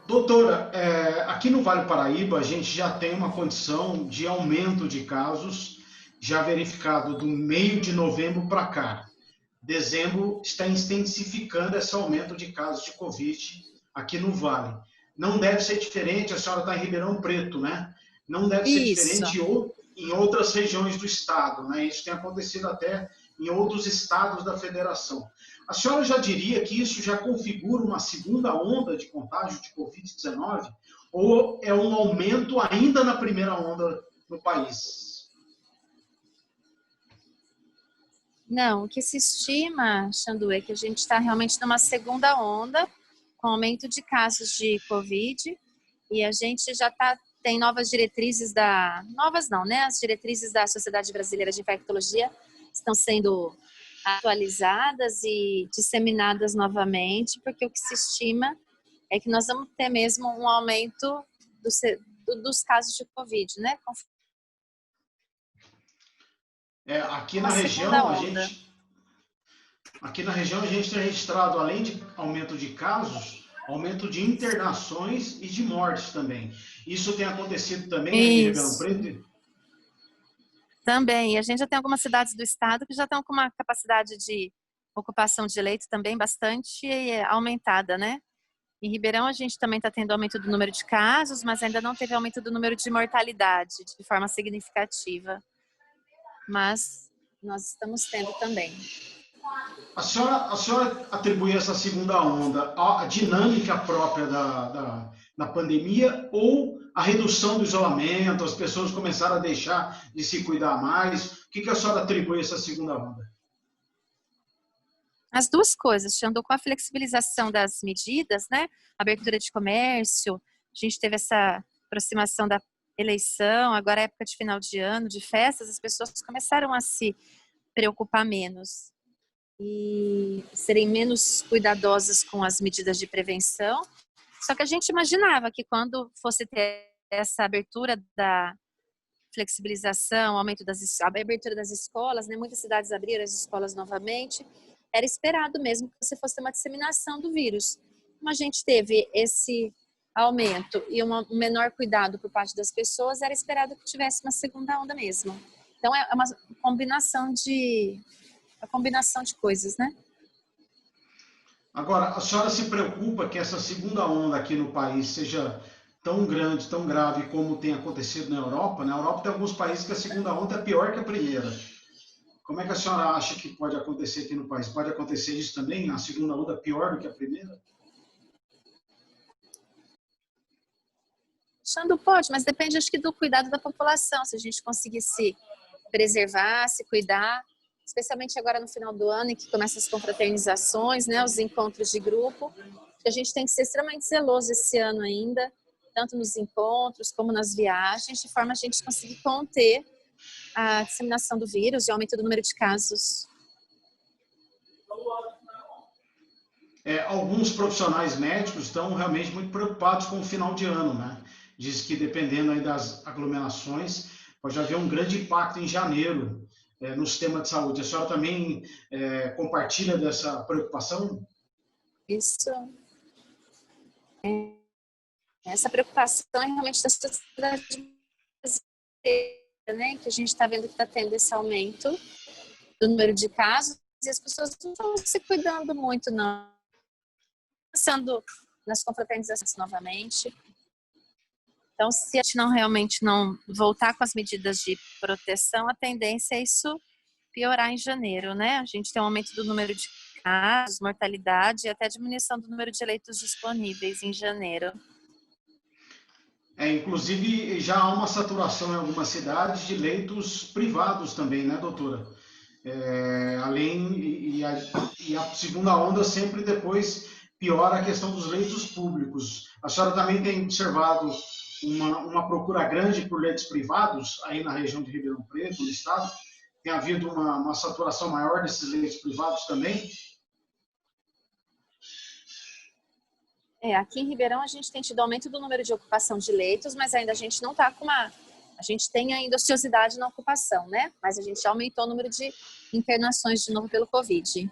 Doutora, aqui no Vale do Paraíba a gente já tem uma condição de aumento de casos já verificado do meio de novembro para cá. Dezembro está intensificando esse aumento de casos de Covid aqui no Vale. Não deve ser diferente, a senhora está em Ribeirão Preto, né? Não deve ser Isso. diferente em outras regiões do estado, né? Isso tem acontecido até em outros estados da federação. A senhora já diria que isso já configura uma segunda onda de contágio de Covid-19 ou é um aumento ainda na primeira onda no país? Não, o que se estima, Xandu, é que a gente está realmente numa segunda onda, com aumento de casos de Covid, e a gente já tem novas diretrizes novas não, né? As diretrizes da Sociedade Brasileira de Infectologia estão sendo atualizadas e disseminadas novamente, porque o que se estima é que nós vamos ter mesmo um aumento dos casos de Covid, né? Aqui na Uma segunda região, onda. aqui na região a gente tem registrado, além de aumento de casos, aumento de internações e de mortes também. Isso tem acontecido também aí em Ribeirão Isso. Preto? Também. E a gente já tem algumas cidades do estado que já estão com uma capacidade de ocupação de leitos também bastante aumentada, né? Em Ribeirão a gente também está tendo aumento do número de casos, mas ainda não teve aumento do número de mortalidade de forma significativa. Mas nós estamos tendo também. A senhora atribui essa segunda onda à dinâmica própria da pandemia ou à redução do isolamento, as pessoas começaram a deixar de se cuidar mais? O que a senhora atribui a essa segunda onda? As duas coisas, Xandu, com a flexibilização das medidas, né? Abertura de comércio, a gente teve essa aproximação da eleição, agora é época de final de ano, de festas, as pessoas começaram a se preocupar menos e serem menos cuidadosas com as medidas de prevenção. Só que a gente imaginava que quando fosse ter essa abertura da flexibilização, aumento a abertura das escolas, né? Muitas cidades abriram as escolas novamente, era esperado mesmo que você fosse ter uma disseminação do vírus. Como a gente teve esse aumento e um menor cuidado por parte das pessoas, era esperado que tivesse uma segunda onda mesmo. Então é uma combinação de coisas, né? Agora, a senhora se preocupa que essa segunda onda aqui no país seja tão grande, tão grave como tem acontecido na Europa? Na Europa tem alguns países que a segunda onda é pior que a primeira. Como é que a senhora acha que pode acontecer aqui no país? Pode acontecer isso também? A segunda onda pior do que a primeira? Xandu pode, mas depende, acho que, do cuidado da população. Se a gente conseguir se preservar, se cuidar, especialmente agora no final do ano, em que começam as confraternizações, né, os encontros de grupo, a gente tem que ser extremamente zeloso esse ano ainda, tanto nos encontros como nas viagens, de forma a gente conseguir conter a disseminação do vírus e o aumento do número de casos. Alguns profissionais médicos estão realmente muito preocupados com o final de ano, né? Diz que dependendo aí das aglomerações, pode haver um grande impacto em janeiro no sistema de saúde. A senhora também compartilha dessa preocupação? Isso. Essa preocupação é realmente da sociedade brasileira, né? Que a gente está vendo que está tendo esse aumento do número de casos e as pessoas não estão se cuidando muito, não. Pensando nas confraternizações novamente. Então, se a gente realmente não voltar com as medidas de proteção, a tendência é isso piorar em janeiro, né? A gente tem um aumento do número de casos, mortalidade e até diminuição do número de leitos disponíveis em janeiro. Inclusive, já há uma saturação em algumas cidades de leitos privados também, né, doutora? A segunda onda sempre depois piora a questão dos leitos públicos. A senhora também tem observado uma procura grande por leitos privados aí na região de Ribeirão Preto, no estado? Tem havido uma saturação maior desses leitos privados também? Aqui em Ribeirão a gente tem tido aumento do número de ocupação de leitos, mas ainda a gente não está com uma... A gente tem ainda ociosidade na ocupação, né? Mas a gente já aumentou o número de internações de novo pelo Covid.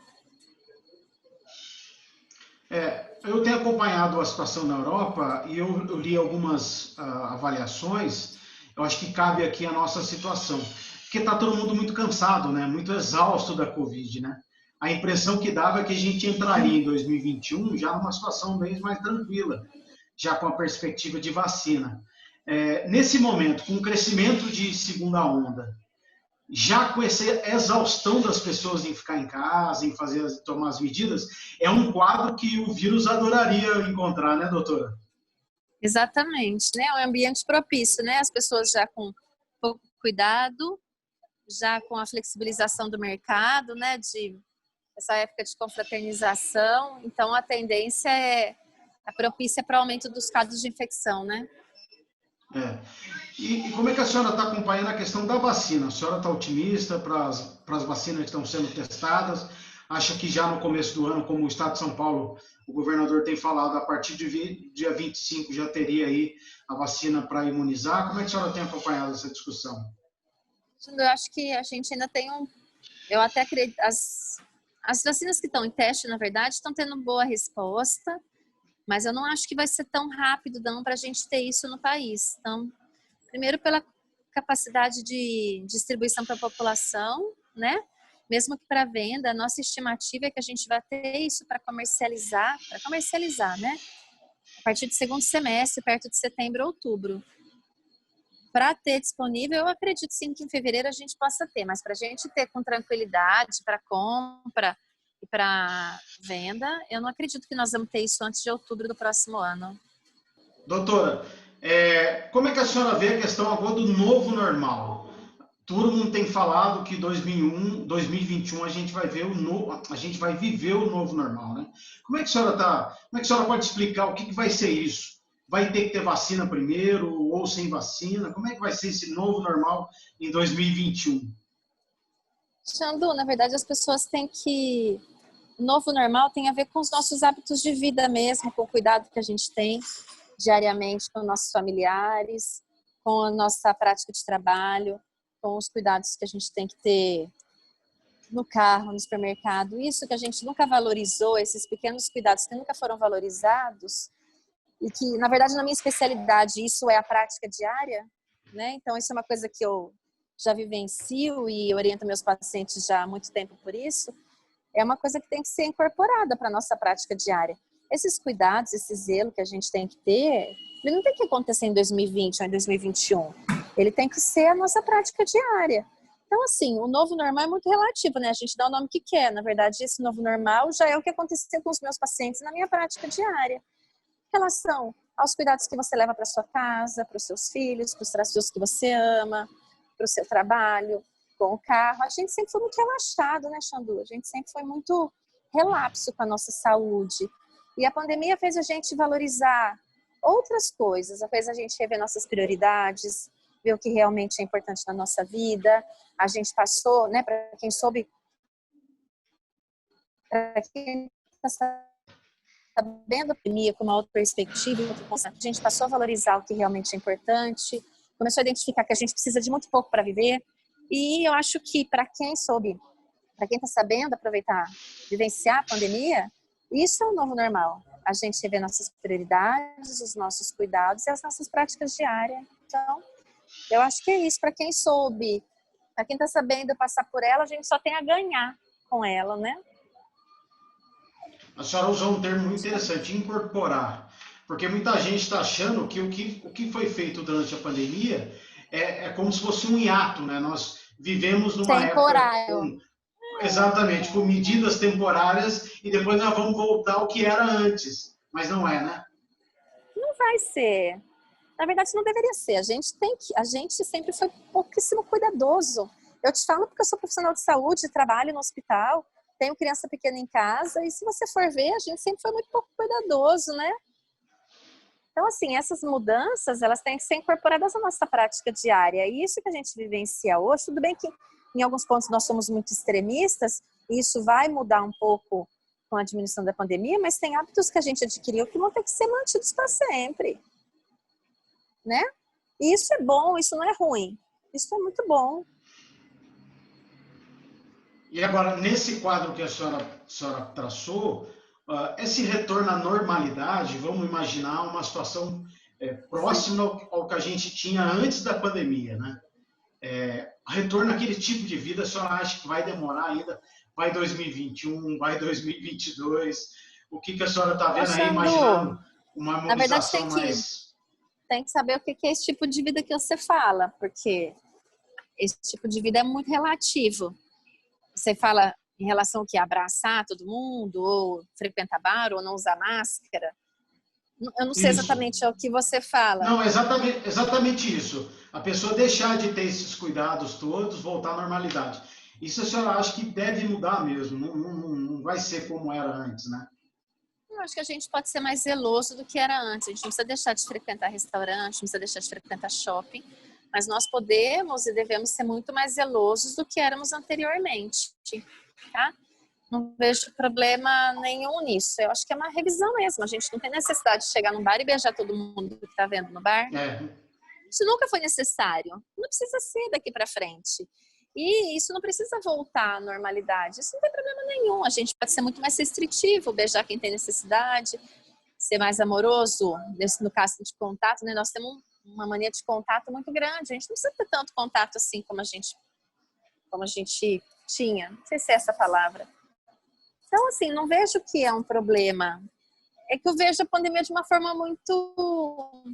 Eu tenho acompanhado a situação na Europa e eu li algumas avaliações. Eu acho que cabe aqui a nossa situação, porque está todo mundo muito cansado, né? Muito exausto da Covid, né? A impressão que dava é que a gente entraria em 2021 já numa situação bem mais tranquila, já com a perspectiva de vacina. Nesse momento, com o crescimento de segunda onda, já com essa exaustão das pessoas em ficar em casa, em tomar as medidas, é um quadro que o vírus adoraria encontrar, né, doutora? Exatamente, né? É um ambiente propício, né? As pessoas já com pouco cuidado, já com a flexibilização do mercado, né? De essa época de confraternização, então a tendência é a propícia para o aumento dos casos de infecção, né? E como é que a senhora está acompanhando a questão da vacina? A senhora está otimista para as vacinas que estão sendo testadas? Acha que já no começo do ano, como o Estado de São Paulo, o governador tem falado, a partir do dia 25 já teria aí a vacina para imunizar? Como é que a senhora tem acompanhado essa discussão? Eu acho que a gente ainda tem eu até acredito, as vacinas que estão em teste, na verdade, estão tendo boa resposta, mas eu não acho que vai ser tão rápido não para a gente ter isso no país. Então, primeiro pela capacidade de distribuição para a população, né? Mesmo que para venda, a nossa estimativa é que a gente vai ter isso para comercializar, né? A partir do segundo semestre, perto de setembro, outubro. Para ter disponível, eu acredito sim que em fevereiro a gente possa ter, mas para a gente ter com tranquilidade, para compra e para venda, eu não acredito que nós vamos ter isso antes de outubro do próximo ano. Doutora, como é que a senhora vê a questão agora do novo normal? Todo mundo tem falado que 2021 a gente vai ver a gente vai viver o novo normal, né? Como é que a senhora pode explicar o que vai ser isso? Vai ter que ter vacina primeiro ou sem vacina? Como é que vai ser esse novo normal em 2021? Xandu, na verdade as pessoas têm que... O novo normal tem a ver com os nossos hábitos de vida mesmo, com o cuidado que a gente tem diariamente com nossos familiares, com a nossa prática de trabalho, com os cuidados que a gente tem que ter no carro, no supermercado. Isso que a gente nunca valorizou, esses pequenos cuidados que nunca foram valorizados e que, na verdade, na minha especialidade, isso é a prática diária, né? Então, isso é uma coisa que eu já vivencio e oriento meus pacientes já há muito tempo por isso. É uma coisa que tem que ser incorporada para a nossa prática diária. Esses cuidados, esse zelo que a gente tem que ter, ele não tem que acontecer em 2020 ou em 2021. Ele tem que ser a nossa prática diária. Então, assim, o novo normal é muito relativo, né? A gente dá o nome que quer. Na verdade, esse novo normal já é o que aconteceu com os meus pacientes na minha prática diária. Em relação aos cuidados que você leva para sua casa, para os seus filhos, para os pessoas que você ama, para o seu trabalho, com o carro. A gente sempre foi muito relaxado, né, Xandu? A gente sempre foi muito relapso com a nossa saúde. E a pandemia fez a gente valorizar outras coisas, fez a gente rever nossas prioridades, ver o que realmente é importante na nossa vida. A gente passou, né, para quem soube, para quem está sabendo a pandemia com uma outra perspectiva, a gente passou a valorizar o que realmente é importante, começou a identificar que a gente precisa de muito pouco para viver. E eu acho que para quem soube, para quem está sabendo aproveitar, vivenciar a pandemia, isso é o novo normal. A gente rever nossas prioridades, os nossos cuidados e as nossas práticas diárias. Então, eu acho que é isso. Para quem soube, para quem está sabendo passar por ela, a gente só tem a ganhar com ela, né? A senhora usou um termo muito interessante, incorporar. Porque muita gente está achando que o que foi feito durante a pandemia é como se fosse um hiato, né? Nós vivemos numa época exatamente, com medidas temporárias e depois nós vamos voltar ao que era antes. Mas não é, né? Não vai ser. Na verdade, não deveria ser. A gente sempre foi pouquíssimo cuidadoso. Eu te falo porque eu sou profissional de saúde, trabalho no hospital, tenho criança pequena em casa e se você for ver, a gente sempre foi muito pouco cuidadoso, né? Então, assim, essas mudanças, elas têm que ser incorporadas à nossa prática diária. E isso que a gente vivencia hoje, tudo bem que em alguns pontos nós somos muito extremistas, e isso vai mudar um pouco com a diminuição da pandemia, mas tem hábitos que a gente adquiriu que vão ter que ser mantidos para sempre, né? E isso é bom, isso não é ruim. Isso é muito bom. E agora, nesse quadro que a senhora traçou, esse retorno à normalidade, vamos imaginar uma situação próxima ao que a gente tinha antes da pandemia, né? Retorno àquele tipo de vida, a senhora acha que vai demorar ainda? Vai 2021, vai 2022? O que a senhora está vendo aí, imaginando uma na verdade, harmonização mais... tem que saber o que é esse tipo de vida que você fala, porque esse tipo de vida é muito relativo. Você fala em relação ao que? Abraçar todo mundo, ou frequentar bar, ou não usar máscara. Eu não sei exatamente o que você fala. Não, exatamente isso. A pessoa deixar de ter esses cuidados todos, voltar à normalidade. Isso a senhora acha que deve mudar mesmo, não vai ser como era antes, né? Eu acho que a gente pode ser mais zeloso do que era antes. A gente não precisa deixar de frequentar restaurante, não precisa deixar de frequentar shopping, mas nós podemos e devemos ser muito mais zelosos do que éramos anteriormente, tá? Não vejo problema nenhum nisso. Eu acho que é uma revisão mesmo. A gente não tem necessidade de chegar num bar e beijar todo mundo que está vendo no bar. Isso nunca foi necessário. Não precisa ser daqui para frente. E isso não precisa voltar à normalidade. Isso não tem problema nenhum. A gente pode ser muito mais restritivo, beijar quem tem necessidade, ser mais amoroso, no caso de contato, né? Nós temos uma mania de contato muito grande. A gente não precisa ter tanto contato assim como a gente tinha. Não sei se é essa palavra. Então, assim, não vejo que é um problema. É que eu vejo a pandemia de uma forma muito...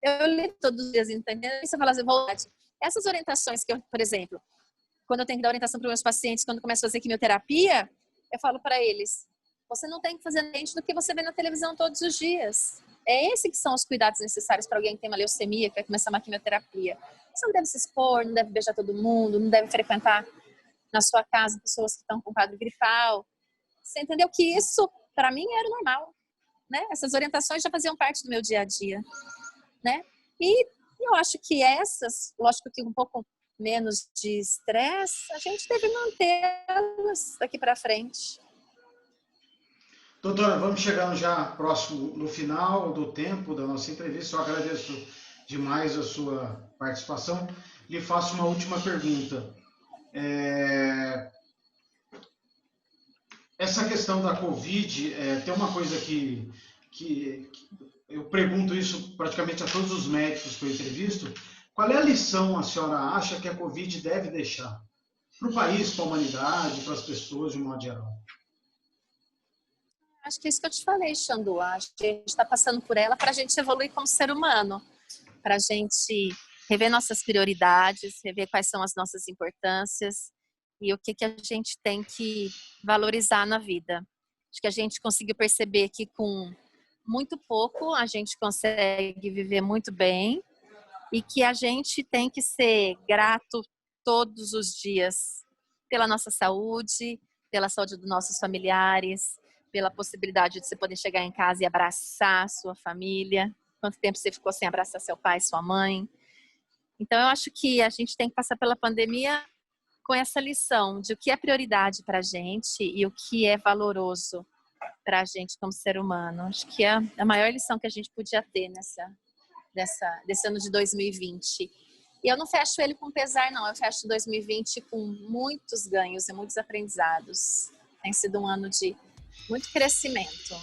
Eu li todos os dias, entendendo? E você fala assim, essas orientações que eu, por exemplo, quando eu tenho que dar orientação para os meus pacientes, quando eu começo a fazer quimioterapia, eu falo para eles, você não tem que fazer diferente do que você vê na televisão todos os dias. É esse que são os cuidados necessários para alguém que tem uma leucemia, que vai começar uma quimioterapia. Você não deve se expor, não deve beijar todo mundo, não deve frequentar na sua casa pessoas que estão com quadro gripal. Você entendeu que isso, para mim, era normal, né? Essas orientações já faziam parte do meu dia a dia, né? E eu acho que essas, lógico que um pouco menos de estresse, a gente deve mantê-las daqui para frente. Doutora, vamos chegando já próximo no final do tempo da nossa entrevista. Eu agradeço demais a sua participação. Lhe faço uma última pergunta. Essa questão da Covid, tem uma coisa que eu pergunto isso praticamente a todos os médicos que eu entrevisto. Qual é a lição a senhora acha que a Covid deve deixar para o país, para a humanidade, para as pessoas de um modo geral? Acho que é isso que eu te falei, Xandu. Acho que a gente está passando por ela para a gente evoluir como ser humano, para a gente rever nossas prioridades, rever quais são as nossas importâncias e o que a gente tem que valorizar na vida. Acho que a gente conseguiu perceber que com muito pouco a gente consegue viver muito bem e que a gente tem que ser grato todos os dias pela nossa saúde, pela saúde dos nossos familiares, pela possibilidade de você poder chegar em casa e abraçar a sua família. Quanto tempo você ficou sem abraçar seu pai, sua mãe? Então, eu acho que a gente tem que passar pela pandemia com essa lição de o que é prioridade para a gente e o que é valoroso para a gente como ser humano. Acho que é a maior lição que a gente podia ter desse ano de 2020. E eu não fecho ele com pesar, não. Eu fecho 2020 com muitos ganhos e muitos aprendizados. Tem sido um ano de muito crescimento.